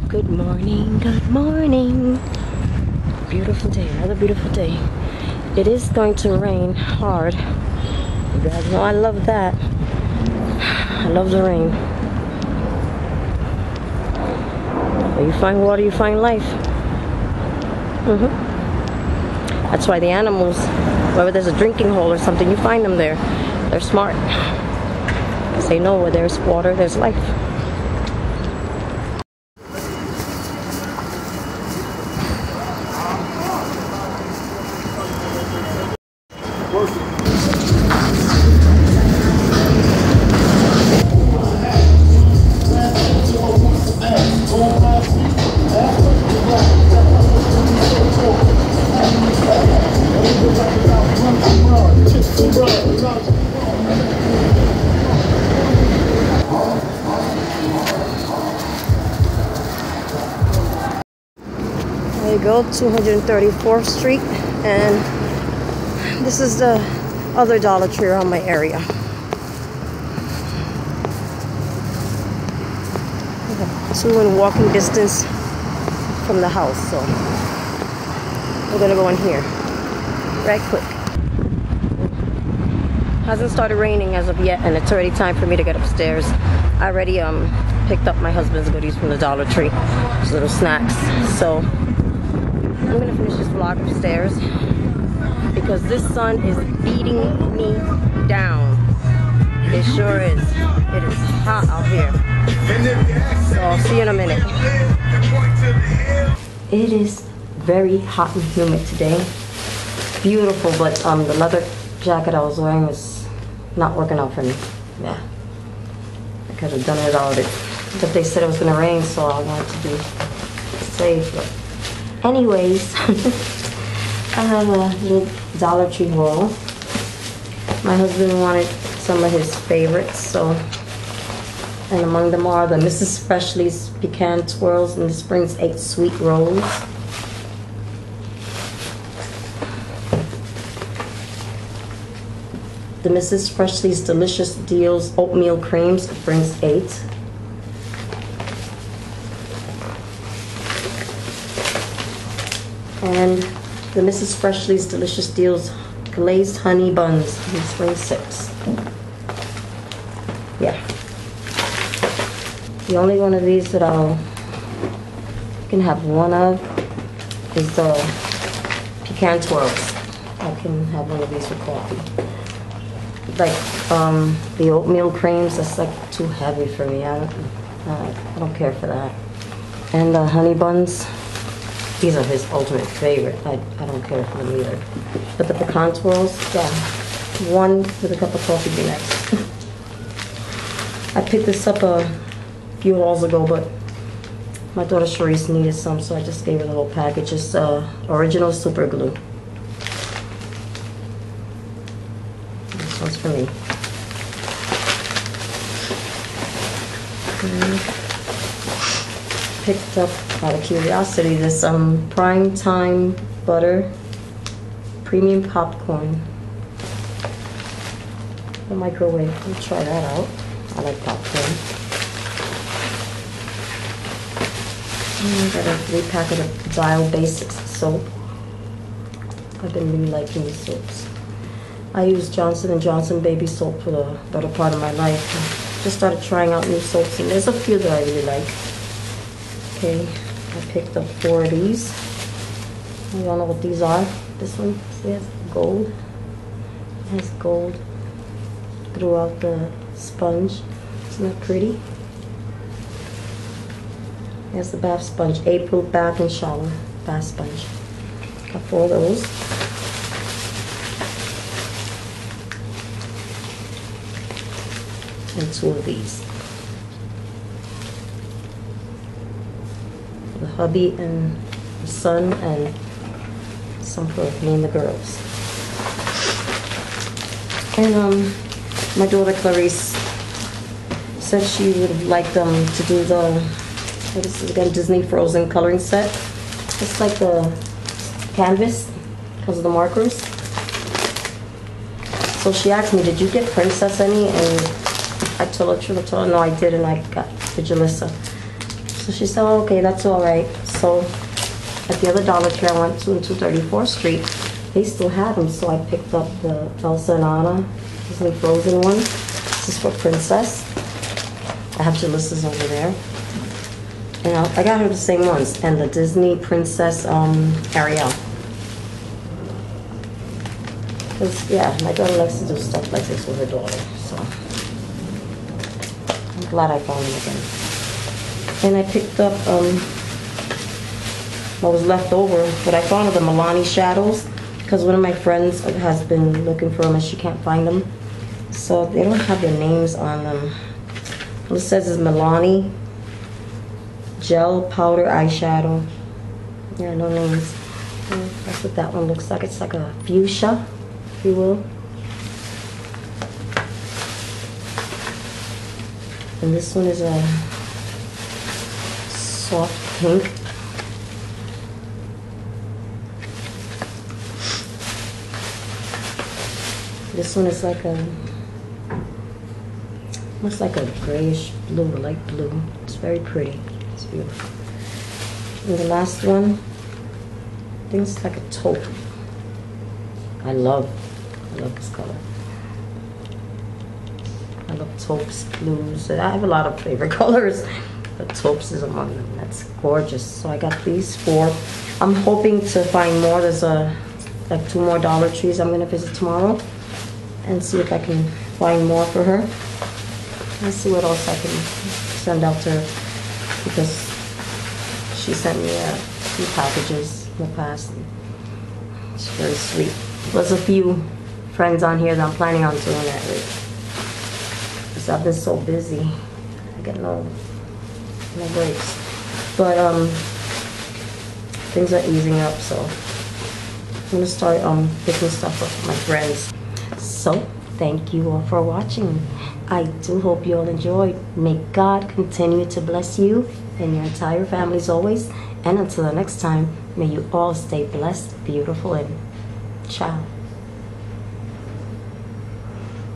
Good morning, good morning. Beautiful day, another beautiful day. It is going to rain hard. You guys know I love that. I love the rain. Where you find water, you find life. That's why the animals, wherever there's a drinking hole or something, you find them there. They're smart. Because they know where there's water, there's life. There you go, 234th Street, and this is the other Dollar Tree around my area. Two in walking distance from the house, so we're gonna go in here right quick. Hasn't started raining as of yet, and it's already time for me to get upstairs. I already picked up my husband's goodies from the Dollar Tree, his little snacks. So I'm gonna finish this vlog upstairs because this sun is beating me down. It sure is. It is hot out here. So I'll see you in a minute. It is very hot and humid today. Beautiful, but the leather jacket I was wearing was not working out for me. Yeah, I could have done it without it. But they said it was gonna rain, so I wanted to be safe. But anyways, I have a little Dollar Tree haul. My husband wanted some of his favorites, so, and among them are the Mrs. Freshley's Pecan Twirls and the Springs 8 Sweet Rolls. The Mrs. Freshley's Delicious Deals Oatmeal Creams, Springs 8. And the Mrs. Freshley's Delicious Deals Glazed Honey Buns, Springs 6. Yeah. The only one of these that I can have one of is the Pecan Twirls. I can have one of these for coffee. Like the oatmeal creams, that's like too heavy for me. I don't care for that. And the honey buns, these are his ultimate favorite. I don't care for them either. But the pecan twirls, yeah, one with a cup of coffee would be nice. I picked this up a few hauls ago, but my daughter Charisse needed some, so I just gave her the whole package. It's original super glue. This one's for me. And picked up, out of curiosity, this Prime Time Butter Premium Popcorn. The microwave. We'll try that out. I like popcorn. And I got a 3-pack of the Dial Basics soap. I've been really liking these soaps. I use Johnson & Johnson baby soap for the better part of my life. I just started trying out new soaps, and there's a few that I really like. Okay, I picked up 4 of these. I don't know what these are. This one, see, it has gold. It has gold throughout the sponge. Isn't that pretty? Here's the bath sponge, April bath and shower bath sponge. Got 4 of those. And 2 of these. For the hubby and the son, and some for me and the girls. And my daughter Clarice said she would have liked them to do the, what is this again, Disney Frozen coloring set. It's like the canvas because of the markers. So she asked me, did you get Princess any? And I told her, no, I didn't. I got the Jalissa. So she said, oh, okay, that's all right. So at the other Dollar Tree I went to in 234th Street, they still had them. So I picked up the Elsa and Anna Disney Frozen one. This is for Princess. I have Jalissa's over there. And I got her the same ones. And the Disney Princess Ariel. Because, yeah, my daughter likes to do stuff like this with her daughter. So I'm glad I found them again. And I picked up what was left over, but I found the Milani shadows because one of my friends has been looking for them and she can't find them. So they don't have their names on them. What it says is Milani gel powder eyeshadow. Yeah, no names. That's what that one looks like. It's like a fuchsia, if you will. And this one is a soft pink. This one is like a, almost like a grayish blue, light blue. It's very pretty. It's beautiful. And the last one, I think it's like a taupe. I love this color. I love taupes, blues. I have a lot of favorite colors, but taupes is among them. That's gorgeous. So I got these 4. I'm hoping to find more. There's like 2 more Dollar Trees I'm gonna visit tomorrow and see if I can find more for her. Let's see what else I can send out to her, because she sent me a few packages in the past. It's very sweet. There's a few friends on here that I'm planning on doing that with, because I've been so busy. I get no breaks. But things are easing up, so I'm gonna start picking stuff up with my friends. So thank you all for watching. I do hope you all enjoyed. May God continue to bless you and your entire families always. And until the next time, may you all stay blessed, beautiful, and ciao.